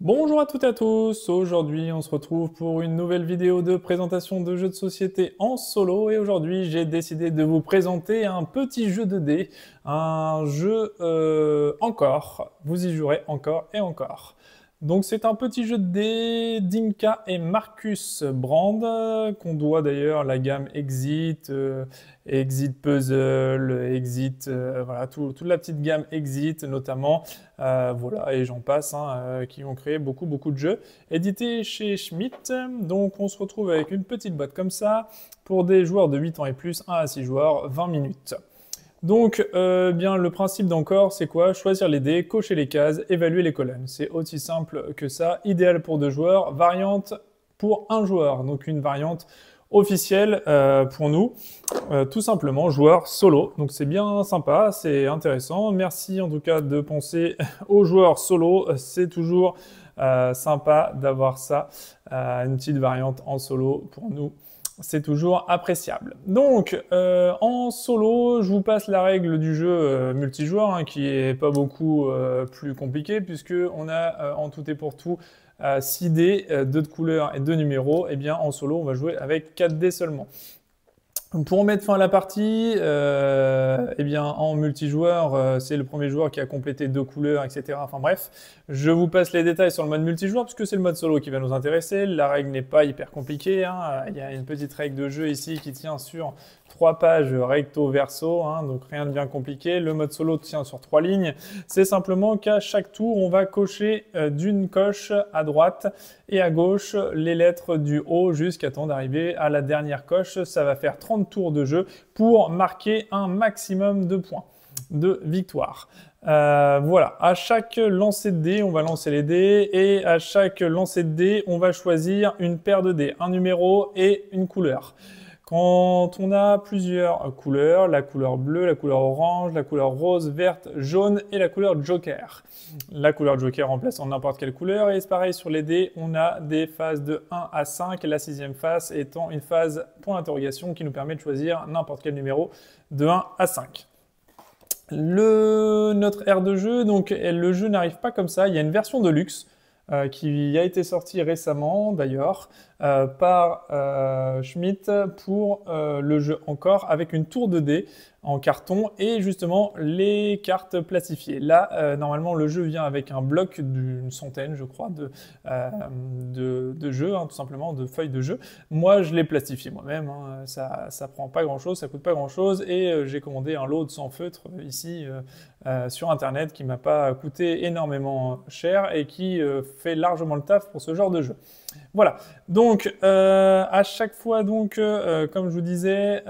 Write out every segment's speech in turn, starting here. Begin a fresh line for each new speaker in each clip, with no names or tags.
Bonjour à toutes et à tous, aujourd'hui on se retrouve pour une nouvelle vidéo de présentation de jeux de société en solo et aujourd'hui j'ai décidé de vous présenter un petit jeu de dés, un jeu encore, vous y jouerez encore et encore. Donc c'est un petit jeu de dés d'Inka et Marcus Brand, qu'on doit d'ailleurs la gamme Exit, Exit Puzzle, Exit, voilà, toute la petite gamme Exit notamment. Voilà, et j'en passe, hein, qui ont créé beaucoup de jeux, édités chez Schmitt. Donc on se retrouve avec une petite boîte comme ça, pour des joueurs de 8 ans et plus, 1 à 6 joueurs, 20 minutes. Donc, bien, le principe d'encore, c'est quoi? Choisir les dés, cocher les cases, évaluer les colonnes. C'est aussi simple que ça. Idéal pour 2 joueurs, variante pour un joueur. Donc une variante officielle pour nous. Tout simplement, joueur solo. Donc c'est bien sympa, c'est intéressant. Merci en tout cas de penser aux joueurs solo. C'est toujours sympa d'avoir ça, une petite variante en solo pour nous. C'est toujours appréciable. Donc, en solo, je vous passe la règle du jeu multijoueur, hein, qui est pas beaucoup plus compliqué, puisque on a en tout et pour tout 6 dés, 2 de couleurs et 2 numéros. Et bien, en solo, on va jouer avec 4 dés seulement. Pour mettre fin à la partie, eh bien, en multijoueur, c'est le premier joueur qui a complété 2 couleurs, etc. Enfin bref, je vous passe les détails sur le mode multijoueur, puisque c'est le mode solo qui va nous intéresser. La règle n'est pas hyper compliquée, hein. Il y a une petite règle de jeu ici qui tient sur 3 pages recto verso, hein, donc rien de bien compliqué. Le mode solo tient sur 3 lignes. C'est simplement qu'à chaque tour, on va cocher d'une coche à droite et à gauche les lettres du haut jusqu'à temps d'arriver à la dernière coche. Ça va faire 30 tours de jeu pour marquer un maximum de points de victoire. Voilà, à chaque lancer de dés, on va lancer les dés et à chaque lancer de dés, on va choisir une paire de dés, un numéro et une couleur. Quand on a plusieurs couleurs, la couleur bleue, la couleur orange, la couleur rose, verte, jaune et la couleur joker. La couleur joker remplaçant n'importe quelle couleur et c'est pareil sur les dés, on a des phases de 1 à 5, la 6e phase étant une phase point d'interrogation qui nous permet de choisir n'importe quel numéro de 1 à 5. Notre aire de jeu, donc le jeu n'arrive pas comme ça, il y a une version de luxe qui a été sortie récemment d'ailleurs par Schmitt pour le jeu encore avec une tour de dés en carton et justement les cartes plastifiées. Là, normalement, le jeu vient avec un bloc d'une centaine, je crois, de jeux, hein, tout simplement, de feuilles de jeu. Moi, je l'ai plastifié moi-même, hein. Ça prend pas grand-chose, ça coûte pas grand-chose et j'ai commandé un lot de 100 feutres ici sur Internet qui m'a pas coûté énormément cher et qui fait largement le taf pour ce genre de jeu. Voilà, donc à chaque fois, donc, comme je vous disais,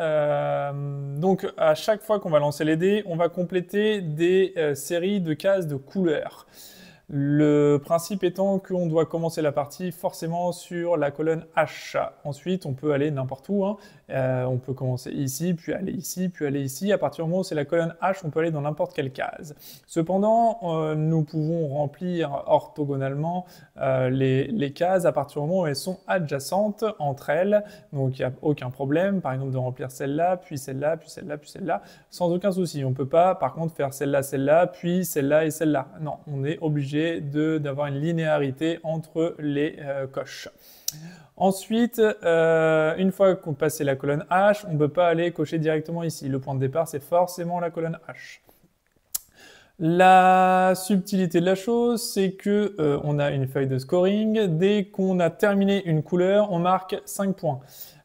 donc à chaque fois qu'on va lancer les dés, on va compléter des séries de cases de couleurs. Le principe étant qu'on doit commencer la partie forcément sur la colonne H. Ensuite, on peut aller n'importe où, hein. On peut commencer ici, puis aller ici, puis aller ici. À partir du moment où c'est la colonne H, on peut aller dans n'importe quelle case. Cependant, nous pouvons remplir orthogonalement les cases à partir du moment où elles sont adjacentes entre elles. Donc, il n'y a aucun problème, par exemple, de remplir celle-là, puis celle-là, puis celle-là, puis celle-là, sans aucun souci. On ne peut pas, par contre, faire celle-là, puis celle-là et celle-là. Non, on est obligé d'avoir une linéarité entre les coches. Ensuite, une fois qu'on passe la colonne H, on ne peut pas aller cocher directement ici. Le point de départ, c'est forcément la colonne H. La subtilité de la chose, c'est que on a une feuille de scoring. Dès qu'on a terminé une couleur, on marque 5 points.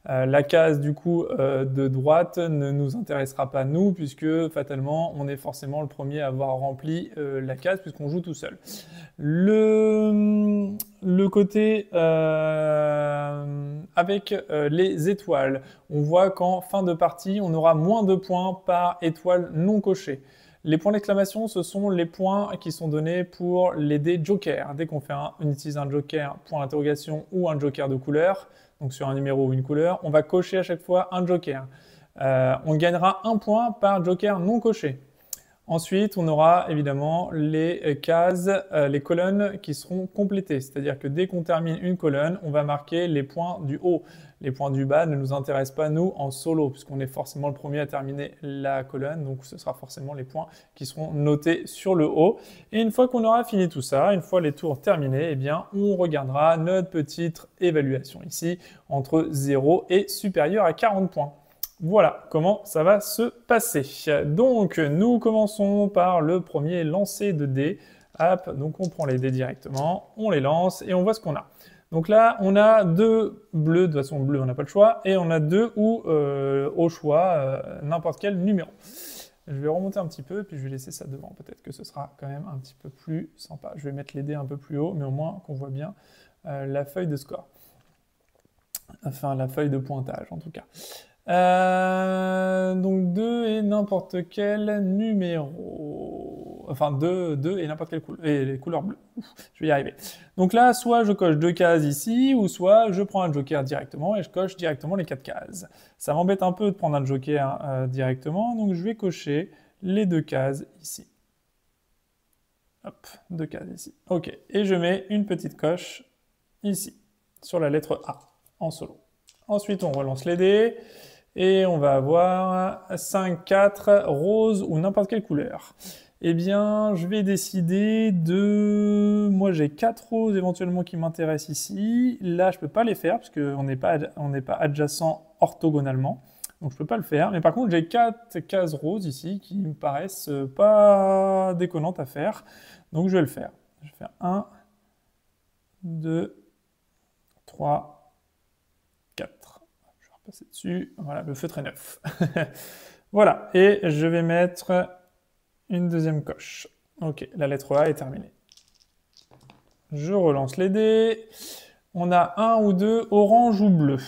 La case du coup de droite ne nous intéressera pas nous puisque fatalement on est forcément le premier à avoir rempli la case puisqu'on joue tout seul. Le côté avec les étoiles, on voit qu'en fin de partie on aura moins de points par étoile non cochée. Les points d'exclamation, ce sont les points qui sont donnés pour les dés joker. Dès qu'on on utilise un joker, point d'interrogation ou un joker de couleur, donc sur un numéro ou une couleur, on va cocher à chaque fois un joker. On gagnera un point par joker non coché. Ensuite, on aura évidemment les cases, les colonnes qui seront complétées. C'est-à-dire que dès qu'on termine une colonne, on va marquer les points du haut. Les points du bas ne nous intéressent pas, nous, en solo, puisqu'on est forcément le premier à terminer la colonne. Donc, ce sera forcément les points qui seront notés sur le haut. Et une fois qu'on aura fini tout ça, une fois les tours terminés, eh bien, on regardera notre petite évaluation ici, entre 0 et supérieur à 40 points. Voilà comment ça va se passer. Donc, nous commençons par le premier lancer de dés. Hop, donc on prend les dés directement, on les lance et on voit ce qu'on a. Donc là, on a 2 bleus, de toute façon bleu, on n'a pas le choix, et on a 2 ou au choix n'importe quel numéro. Je vais remonter un petit peu, puis je vais laisser ça devant. Peut-être que ce sera quand même un petit peu plus sympa. Je vais mettre les dés un peu plus haut, mais au moins qu'on voit bien la feuille de score. Enfin, la feuille de pointage, en tout cas. Donc 2 et n'importe quel numéro. Enfin 2 et n'importe quelle couleur. Et les couleurs bleues. Ouf, je vais y arriver. Donc là, soit je coche 2 cases ici, ou soit je prends un joker directement et je coche directement les 4 cases. Ça m'embête un peu de prendre un joker directement, donc je vais cocher les 2 cases ici. Hop, 2 cases ici. Ok, et je mets une petite coche ici, sur la lettre A, en solo. Ensuite, on relance les dés. Et on va avoir 5, 4, rose ou n'importe quelle couleur. Eh bien, je vais décider de... Moi, j'ai 4 roses éventuellement qui m'intéressent ici. Là, je ne peux pas les faire parce qu'on n'est pas adjacent orthogonalement. Donc, je ne peux pas le faire. Mais par contre, j'ai 4 cases roses ici qui me paraissent pas déconnantes à faire. Donc, je vais le faire. Je vais faire 1, 2, 3, passer dessus, voilà, le feutre est neuf. Voilà, et je vais mettre une deuxième coche. Ok, la lettre A est terminée. Je relance les dés. On a 1 ou 2 orange ou bleu.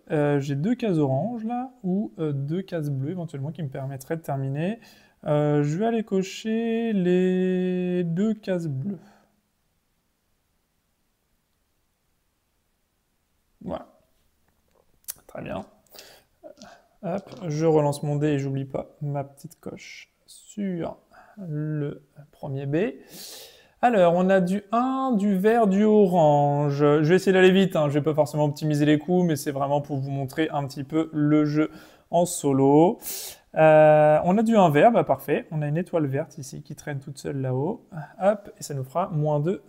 J'ai 2 cases orange là, ou 2 cases bleues éventuellement qui me permettraient de terminer. Je vais aller cocher les 2 cases bleues. Voilà. Très bien. Hop, je relance mon dé et j'oublie pas ma petite coche sur le premier B. Alors, on a du 1, du vert, du orange. Je vais essayer d'aller vite, hein. Je vais pas forcément optimiser les coups, mais c'est vraiment pour vous montrer un petit peu le jeu en solo. On a du 1 vert, bah parfait. On a une étoile verte ici qui traîne toute seule là-haut. Hop, et ça nous fera -2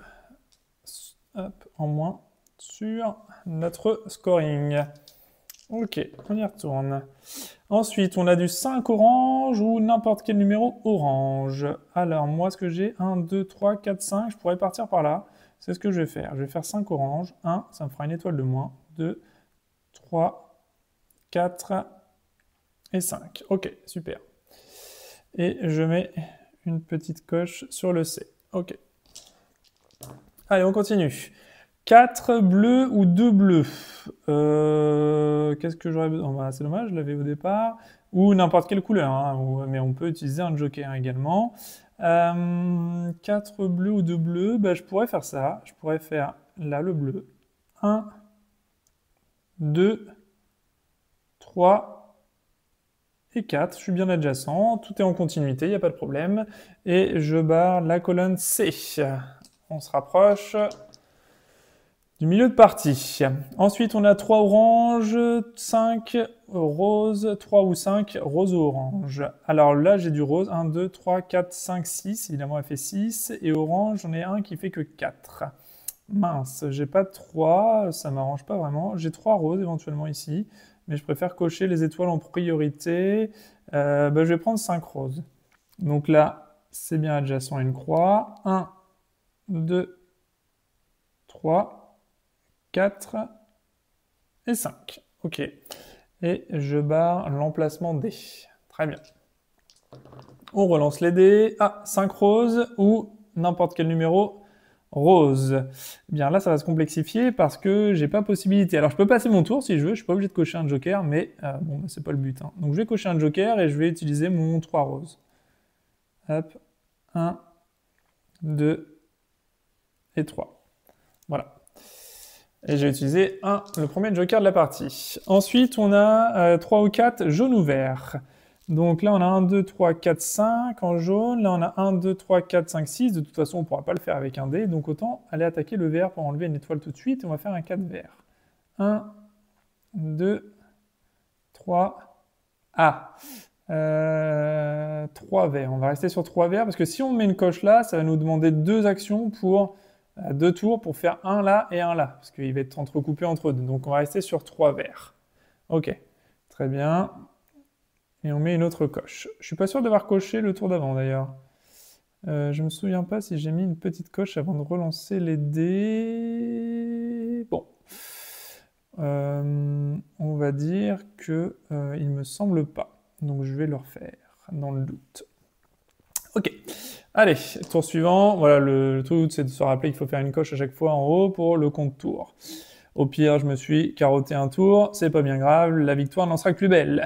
hop, en moins sur notre scoring. Ok, on y retourne. Ensuite, on a du 5 orange ou n'importe quel numéro orange. Alors, moi, ce que j'ai, 1, 2, 3, 4, 5, je pourrais partir par là. C'est ce que je vais faire. Je vais faire 5 orange. 1, ça me fera une étoile de moins. 2, 3, 4 et 5. Ok, super. Et je mets une petite coche sur le C. Ok. Allez, on continue. 4 bleus ou 2 bleus. Qu'est-ce que j'aurais besoin? Bah, c'est dommage, je l'avais au départ. Ou n'importe quelle couleur, hein, mais on peut utiliser un joker également. 4 bleus ou 2 bleus, bah, je pourrais faire ça. Je pourrais faire là le bleu. 1, 2, 3 et 4. Je suis bien adjacent. Tout est en continuité, il n'y a pas de problème. Et je barre la colonne C. On se rapproche du milieu de partie. Ensuite, on a 3 oranges, 5 roses, 3 ou 5 roses ou oranges. Alors là, j'ai du rose. 1, 2, 3, 4, 5, 6. Évidemment, elle fait 6. Et orange, j'en ai un qui fait que 4. Mince, j'ai pas de 3, ça m'arrange pas vraiment. J'ai 3 roses éventuellement ici, mais je préfère cocher les étoiles en priorité. Je vais prendre 5 roses. Donc là, c'est bien adjacent à une croix. 1, 2, 3, 4 et 5. Ok. Et je barre l'emplacement D. Très bien. On relance les dés. Ah, 5 roses ou n'importe quel numéro rose. Eh bien là, ça va se complexifier parce que j'ai pas possibilité. Alors, je peux passer mon tour si je veux. Je suis pas obligé de cocher un joker, mais bon, c'est pas le but. Hein. Donc, je vais cocher un joker et je vais utiliser mon 3 roses. Hop. 1, 2 et 3. Voilà. Et j'ai utilisé le premier joker de la partie. Ensuite, on a 3 ou 4 jaune ou vert. Donc là, on a 1, 2, 3, 4, 5 en jaune. Là, on a 1, 2, 3, 4, 5, 6. De toute façon, on ne pourra pas le faire avec un dé. Donc autant aller attaquer le vert pour enlever une étoile tout de suite. Et on va faire un 4 vert. 1, 2, 3. Ah 3 verts. On va rester sur 3 verts parce que si on met une coche là, ça va nous demander 2 actions pour 2 tours pour faire un là et un là. Parce qu'il va être entrecoupé entre deux. Donc on va rester sur 3 verts. Ok, très bien. Et on met une autre coche. Je suis pas sûr d'avoir coché le tour d'avant d'ailleurs. Je me souviens pas si j'ai mis une petite coche avant de relancer les dés. Bon. On va dire que il me semble pas. Donc je vais le refaire dans le doute. Ok. Allez, tour suivant. Voilà, le truc c'est de se rappeler qu'il faut faire une coche à chaque fois en haut pour le compte tour. Au pire, je me suis carotté un tour, c'est pas bien grave, la victoire n'en sera que plus belle.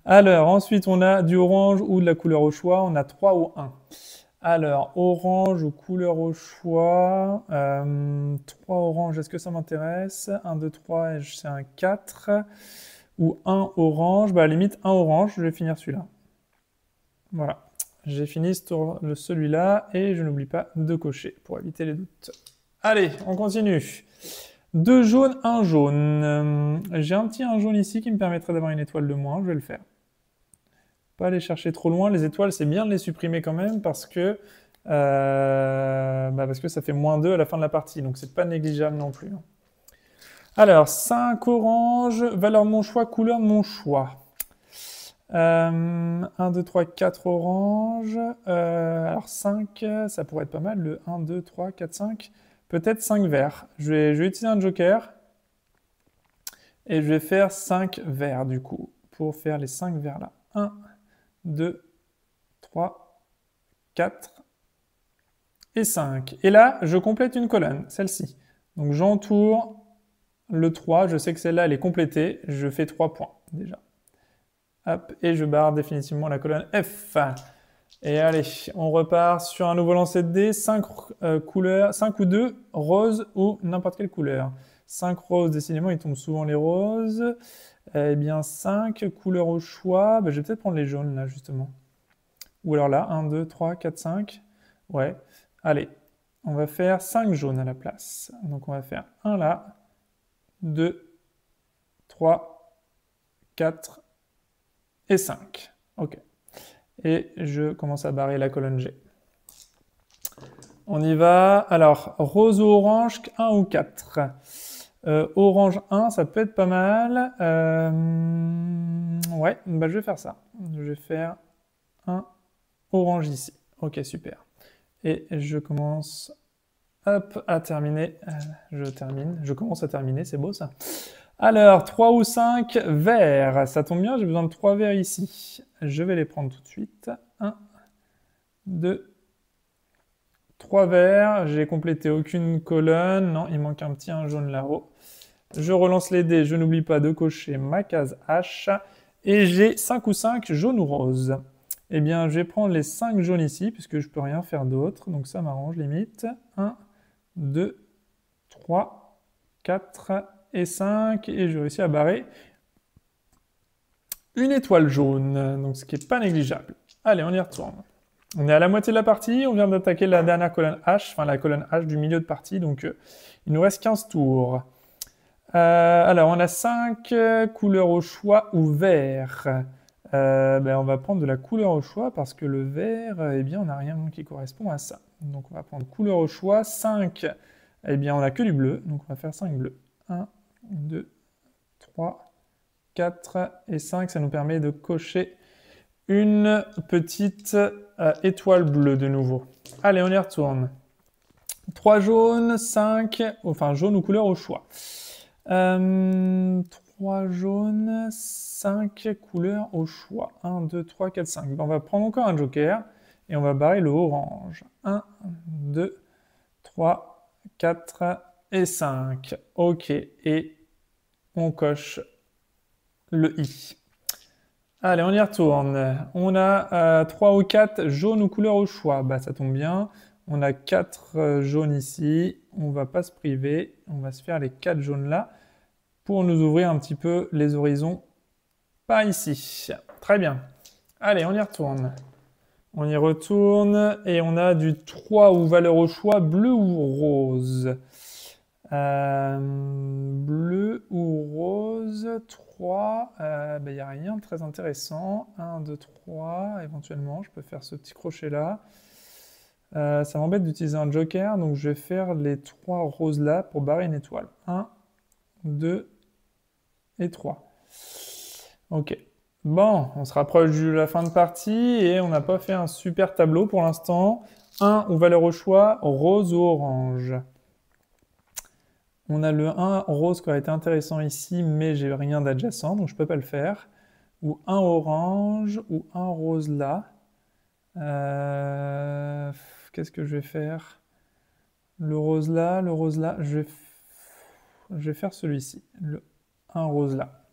Alors, ensuite, on a du orange ou de la couleur au choix, on a 3 ou 1. Alors, orange ou couleur au choix, 3 orange, est-ce que ça m'intéresse? 1, 2, 3, c'est un 4. Ou 1 orange, bah à la limite 1 orange, je vais finir celui-là. Voilà, j'ai fini celui-là et je n'oublie pas de cocher pour éviter les doutes. Allez, on continue. 2 jaunes, 1 jaune. J'ai un petit 1 jaune ici qui me permettrait d'avoir une étoile de moins, je vais le faire. Pas aller chercher trop loin, les étoiles c'est bien de les supprimer quand même parce que ça fait -2 à la fin de la partie, donc c'est pas négligeable non plus. Alors, 5 orange, valeur de mon choix, couleur de mon choix. 1, 2, 3, 4 orange. Alors 5, ça pourrait être pas mal, le 1, 2, 3, 4, 5. Peut-être 5 verts. Je vais utiliser un joker. Et je vais faire 5 verts du coup, pour faire les 5 verts là. 1, 2, 3, 4 et 5. Et là, je complète une colonne, celle-ci. Donc j'entoure le 3, je sais que celle-là, elle est complétée. Je fais 3 points déjà. Hop, et je barre définitivement la colonne F. Et allez, on repart sur un nouveau lancer de dés. 5 couleurs, 5 ou 2, rose ou n'importe quelle couleur. 5 roses, décidément, ils tombent souvent les roses. Eh bien, 5 couleurs au choix. Je vais peut-être prendre les jaunes, là, justement. Ou alors là, 1, 2, 3, 4, 5. Ouais, allez, on va faire 5 jaunes à la place. Donc, on va faire 1 là, 2, 3, 4 et 5. Ok. Et je commence à barrer la colonne G. On y va. Alors, rose ou orange, 1 ou 4. Orange 1, ça peut être pas mal. Ouais, je vais faire ça. Je vais faire un orange ici. Ok, super. Et je commence hop, à terminer. Je commence à terminer, c'est beau ça. Alors, 3 ou 5 verts. Ça tombe bien, j'ai besoin de 3 verts ici. Je vais les prendre tout de suite. 1, 2, 3 verts. J'ai complété aucune colonne. Non, il manque un petit 1 jaune là-haut. Je relance les dés. Je n'oublie pas de cocher ma case H. Et j'ai 5 ou 5 jaunes ou roses. Eh bien, je vais prendre les 5 jaunes ici, puisque je ne peux rien faire d'autre. Donc ça m'arrange limite. 1, 2, 3, 4 et 5. Et je réussis à barrer une étoile jaune, donc ce qui n'est pas négligeable. Allez, on y retourne. On est à la moitié de la partie, on vient d'attaquer la dernière colonne H, enfin la colonne H du milieu de partie, donc il nous reste 15 tours. Alors, on a 5 couleurs au choix ou vert. On va prendre de la couleur au choix parce que le vert, eh bien, on n'a rien qui correspond à ça. Donc, on va prendre couleur au choix. 5, eh bien, on n'a que du bleu, donc on va faire 5 bleus. 1, 2, 3, 4 et 5, ça nous permet de cocher une petite étoile bleue de nouveau. Allez, on y retourne. 3 jaunes, 5, enfin jaune ou couleur au choix. 3 jaunes, 5 couleurs au choix. 1, 2, 3, 4, 5. On va prendre encore un joker et on va barrer le orange. 1, 2, 3, 4 et 5. Ok, et on coche le I. Allez, on y retourne. On a 3 ou 4 jaunes ou couleurs au choix. Ça tombe bien. On a 4 jaunes ici. On ne va pas se priver. On va se faire les 4 jaunes là pour nous ouvrir un petit peu les horizons par ici. très bien. Allez, on y retourne. On y retourne et on a du 3 ou valeur au choix, bleu ou rose. Bleu ou rose, 3, il n'y a rien de très intéressant. 1, 2, 3, éventuellement, je peux faire ce petit crochet-là. Ça m'embête d'utiliser un joker, donc je vais faire les 3 roses là pour barrer une étoile. 1, 2 et 3. Ok. Bon, on se rapproche de la fin de partie et on n'a pas fait un super tableau pour l'instant. 1 ou valeur au choix, rose ou orange. On a le 1 rose qui aurait été intéressant ici, mais j'ai rien d'adjacent, donc je ne peux pas le faire. Ou 1 orange, ou 1 rose là. Qu'est-ce que je vais faire? Le rose là, je vais faire celui-ci. Le 1 rose là.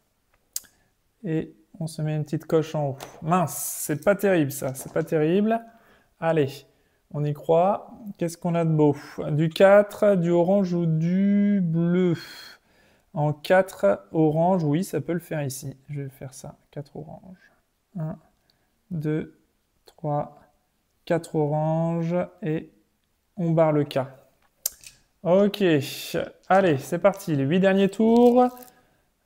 Et on se met une petite coche en haut. Mince, c'est pas terrible ça, c'est pas terrible. Allez, on y croit. Qu'est-ce qu'on a de beau? Du 4, du orange ou du bleu? En 4 orange, oui, ça peut le faire ici. Je vais faire ça, 4 orange. 1, 2, 3, 4 orange et on barre le K. Ok, allez, c'est parti, les 8 derniers tours.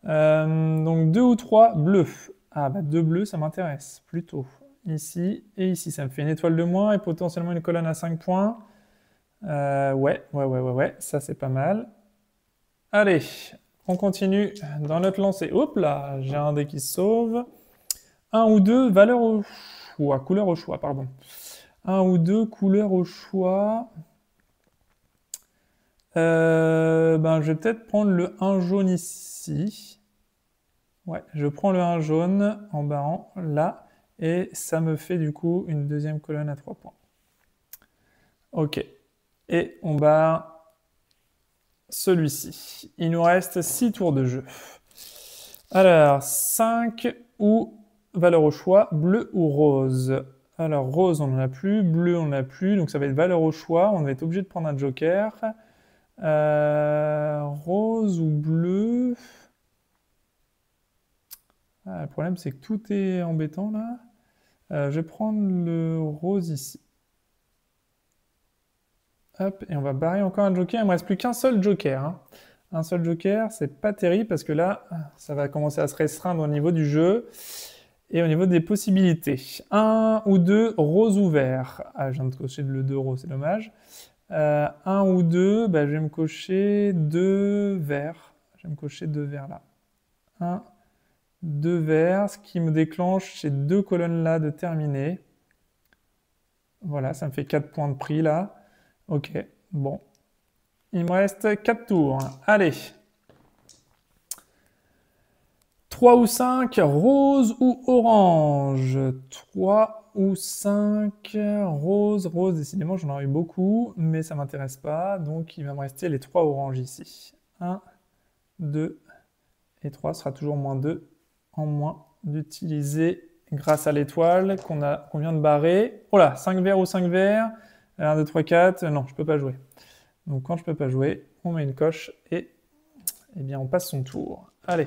Donc 2 ou 3 bleus. Ah bah 2 bleus, ça m'intéresse, plutôt. Ici et ici, ça me fait une étoile de moins et potentiellement une colonne à 5 points. Ouais, ça c'est pas mal. Allez, on continue dans notre lancée. Hop là, j'ai un dé qui se sauve. 1 ou 2, valeur au choix, couleur au choix, pardon. 1 ou 2, couleur au choix. Je vais peut-être prendre le 1 jaune ici. Ouais, je prends le 1 jaune en barrant là. Et ça me fait du coup une deuxième colonne à 3 points. Ok. Et on barre celui-ci. Il nous reste 6 tours de jeu. Alors, 5 ou valeur au choix, bleu ou rose. Alors, rose, on n'en a plus, bleu, on n'en a plus, donc ça va être valeur au choix. On va être obligé de prendre un joker. Rose ou bleu. Le problème, c'est que tout est embêtant là. Je vais prendre le rose ici. Hop, et on va barrer encore un joker. Il ne me reste plus qu'un seul joker. Hein. Un seul joker, c'est pas terrible parce que là, ça va commencer à se restreindre au niveau du jeu et au niveau des possibilités. 1 ou 2, rose ou vert. Ah, je viens de cocher le 2 rose, c'est dommage. 1 ou 2, je vais me cocher 2 verts. Je vais me cocher 2 verts là. 1, 2 verts, ce qui me déclenche ces 2 colonnes là de terminer. Voilà, ça me fait 4 points de prix là. Ok, bon. Il me reste 4 tours. Allez. 3 ou 5, rose ou orange? 3 ou 5, rose. Rose, décidément, j'en aurais eu beaucoup, mais ça ne m'intéresse pas. Donc, il va me rester les 3 oranges ici. 1, 2 et 3 sera toujours moins 2 en moins d'utiliser grâce à l'étoile qu'on vient de barrer. Oh là, 5 verts ou 5 verts. 1, 2, 3, 4. Non, je ne peux pas jouer. Donc, quand je ne peux pas jouer, on met une coche et eh bien, on passe son tour. Allez.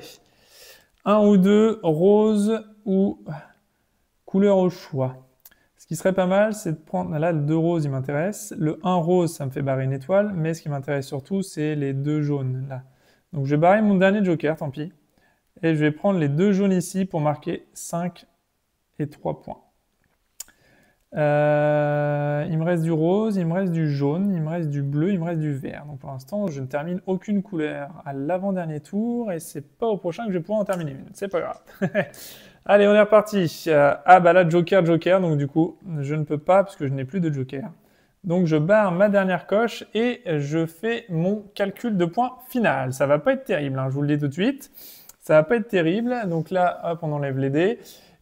1 ou 2, rose ou couleur au choix. Ce qui serait pas mal, c'est de prendre... Là, le 2 rose, il m'intéresse. Le 1 rose, ça me fait barrer une étoile. Mais ce qui m'intéresse surtout, c'est les 2 jaunes, là. Donc, je vais barrer mon dernier joker, tant pis. Et je vais prendre les 2 jaunes ici pour marquer 5 et 3 points. Il me reste du rose, il me reste du jaune, il me reste du bleu, il me reste du vert. Donc pour l'instant, je ne termine aucune couleur à l'avant-dernier tour et c'est pas au prochain que je vais pouvoir en terminer une. C'est pas grave. Allez, on est reparti. Là, joker, donc du coup, je ne peux pas parce que je n'ai plus de joker. Donc je barre ma dernière coche et je fais mon calcul de points final. Ça va pas être terrible, hein, je vous le dis tout de suite. Ça va pas être terrible. Donc là, hop, on enlève les dés.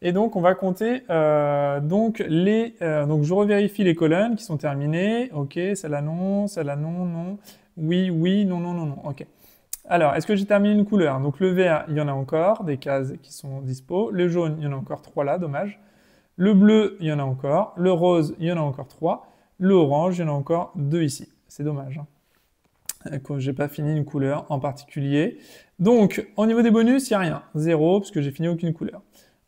Et donc, on va compter donc je revérifie les colonnes qui sont terminées. Ok, celle-là non, non. Oui, non. Ok. Alors, est-ce que j'ai terminé une couleur? Donc, le vert, il y en a encore, des cases qui sont dispo. Le jaune, il y en a encore 3 là, dommage. Le bleu, il y en a encore. Le rose, il y en a encore 3. Le orange, il y en a encore 2 ici. C'est dommage. Hein. J'ai pas fini une couleur en particulier. Donc, au niveau des bonus, il n'y a rien. 0, parce que j'ai fini aucune couleur.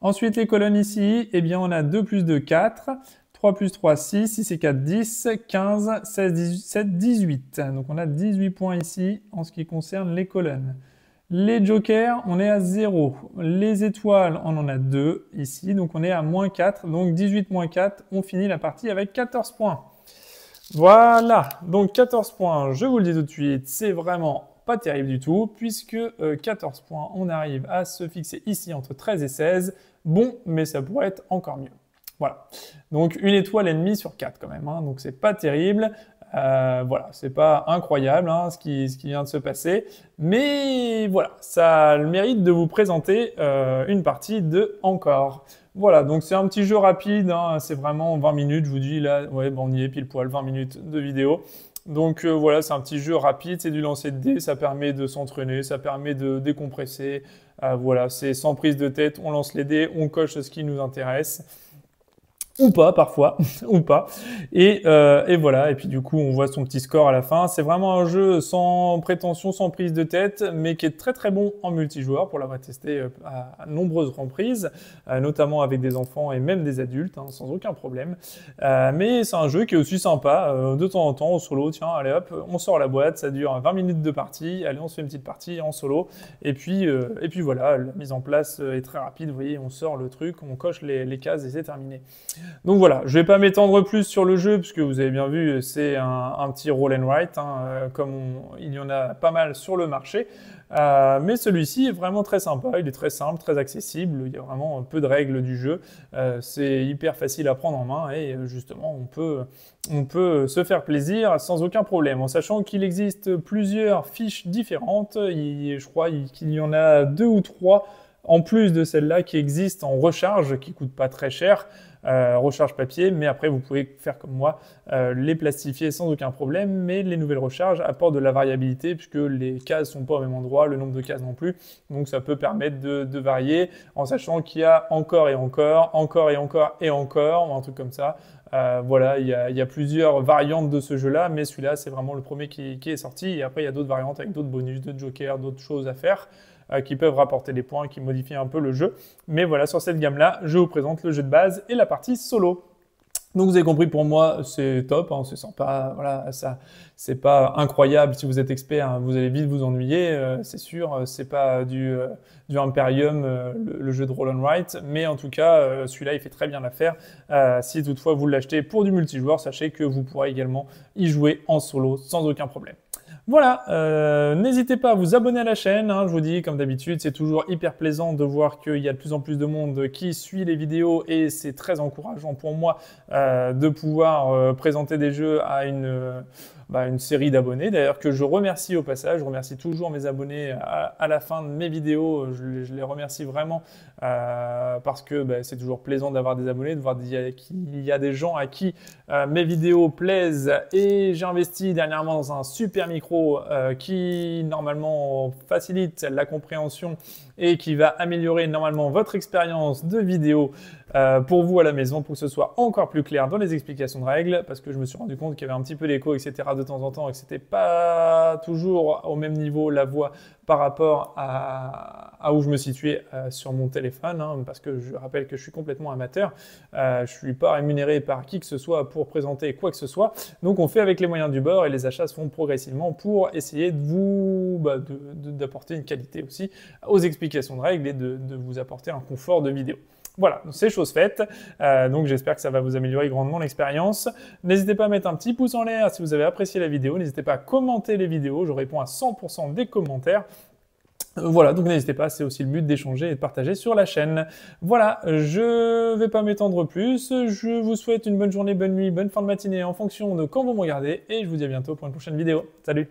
Ensuite, les colonnes ici, eh bien, on a 2 plus 2, 4. 3 plus 3, 6. 6 et 4, 10. 15, 16, 17, 18. Donc, on a 18 points ici en ce qui concerne les colonnes. Les jokers, on est à 0. Les étoiles, on en a 2 ici. Donc, on est à moins 4. Donc, 18 moins 4, on finit la partie avec 14 points. Voilà. Donc, 14 points, je vous le dis tout de suite, c'est vraiment pas terrible du tout, puisque 14 points, on arrive à se fixer ici entre 13 et 16. Bon, mais ça pourrait être encore mieux. Voilà. Donc, une étoile et demie sur 4 quand même, hein, donc c'est pas terrible. Voilà, c'est pas incroyable hein, ce qui vient de se passer, mais voilà, ça a le mérite de vous présenter une partie de Encore. Voilà, donc c'est un petit jeu rapide, hein, c'est vraiment 20 minutes, je vous dis là, ouais, bon, on y est pile poil, 20 minutes de vidéo. Donc voilà, c'est un petit jeu rapide, c'est du lancer de dés, ça permet de s'entraîner, ça permet de décompresser. Voilà, c'est sans prise de tête, on lance les dés, on coche ce qui nous intéresse. Ou pas, parfois, ou pas. Et voilà, et puis du coup, on voit son petit score à la fin. C'est vraiment un jeu sans prétention, sans prise de tête, mais qui est très très bon en multijoueur, pour l'avoir testé à nombreuses reprises, notamment avec des enfants et même des adultes, hein, sans aucun problème. Mais c'est un jeu qui est aussi sympa, de temps en temps, au solo, tiens, allez hop, on sort la boîte, ça dure 20 minutes de partie, allez, on se fait une petite partie en solo, et puis voilà, la mise en place est très rapide, vous voyez, on sort le truc, on coche les cases et c'est terminé. Donc voilà, je ne vais pas m'étendre plus sur le jeu, puisque vous avez bien vu, c'est un petit roll and write, hein, comme il y en a pas mal sur le marché. Mais celui-ci est vraiment très sympa, il est très simple, très accessible, il y a vraiment peu de règles du jeu. C'est hyper facile à prendre en main et justement, on peut se faire plaisir sans aucun problème, en sachant qu'il existe plusieurs fiches différentes. Je crois qu'il y en a 2 ou 3 en plus de celle-là qui existe en recharge, qui coûte pas très cher, recharge papier, mais après vous pouvez faire comme moi, les plastifier sans aucun problème, mais les nouvelles recharges apportent de la variabilité puisque les cases sont pas au même endroit, le nombre de cases non plus, donc ça peut permettre de varier en sachant qu'il y a encore et encore, encore et encore et encore, ou un truc comme ça. Voilà, il y a plusieurs variantes de ce jeu-là, mais celui-là c'est vraiment le premier qui est sorti, et après il y a d'autres variantes avec d'autres bonus, d'autres jokers, d'autres choses à faire. Qui peuvent rapporter des points, qui modifient un peu le jeu. Mais voilà, sur cette gamme-là, je vous présente le jeu de base et la partie solo. Donc vous avez compris, pour moi, c'est top, hein, c'est sympa, voilà, ça, c'est pas incroyable. Si vous êtes expert, hein, vous allez vite vous ennuyer, c'est sûr. C'est pas du Imperium, le jeu de Roll and Write, mais en tout cas, celui-là, il fait très bien l'affaire. Si toutefois vous l'achetez pour du multijoueur, sachez que vous pourrez également y jouer en solo sans aucun problème. Voilà, n'hésitez pas à vous abonner à la chaîne, hein, je vous dis, comme d'habitude, c'est toujours hyper plaisant de voir qu'il y a de plus en plus de monde qui suit les vidéos et c'est très encourageant pour moi de pouvoir présenter des jeux à une série d'abonnés, d'ailleurs que je remercie au passage, je remercie toujours mes abonnés à la fin de mes vidéos, je les remercie vraiment parce que c'est toujours plaisant d'avoir des abonnés, de voir qu'il y a des gens à qui mes vidéos plaisent et j'ai investi dernièrement dans un super micro qui normalement facilite la compréhension et qui va améliorer normalement votre expérience de vidéo pour vous à la maison, pour que ce soit encore plus clair dans les explications de règles, parce que je me suis rendu compte qu'il y avait un petit peu d'écho, etc. de temps en temps, et que c'était pas toujours au même niveau la voix par rapport à où je me situais sur mon téléphone, hein, parce que je rappelle que je suis complètement amateur, je suis pas rémunéré par qui que ce soit pour présenter quoi que ce soit, donc on fait avec les moyens du bord et les achats se font progressivement pour essayer d'apporter une qualité aussi aux explications de règles et de vous apporter un confort de vidéo. Voilà, c'est chose faite, donc j'espère que ça va vous améliorer grandement l'expérience. N'hésitez pas à mettre un petit pouce en l'air si vous avez apprécié la vidéo, n'hésitez pas à commenter les vidéos, je réponds à 100% des commentaires. Voilà, donc n'hésitez pas, c'est aussi le but d'échanger et de partager sur la chaîne. Voilà, je ne vais pas m'étendre plus, je vous souhaite une bonne journée, bonne nuit, bonne fin de matinée en fonction de quand vous me regardez, et je vous dis à bientôt pour une prochaine vidéo. Salut!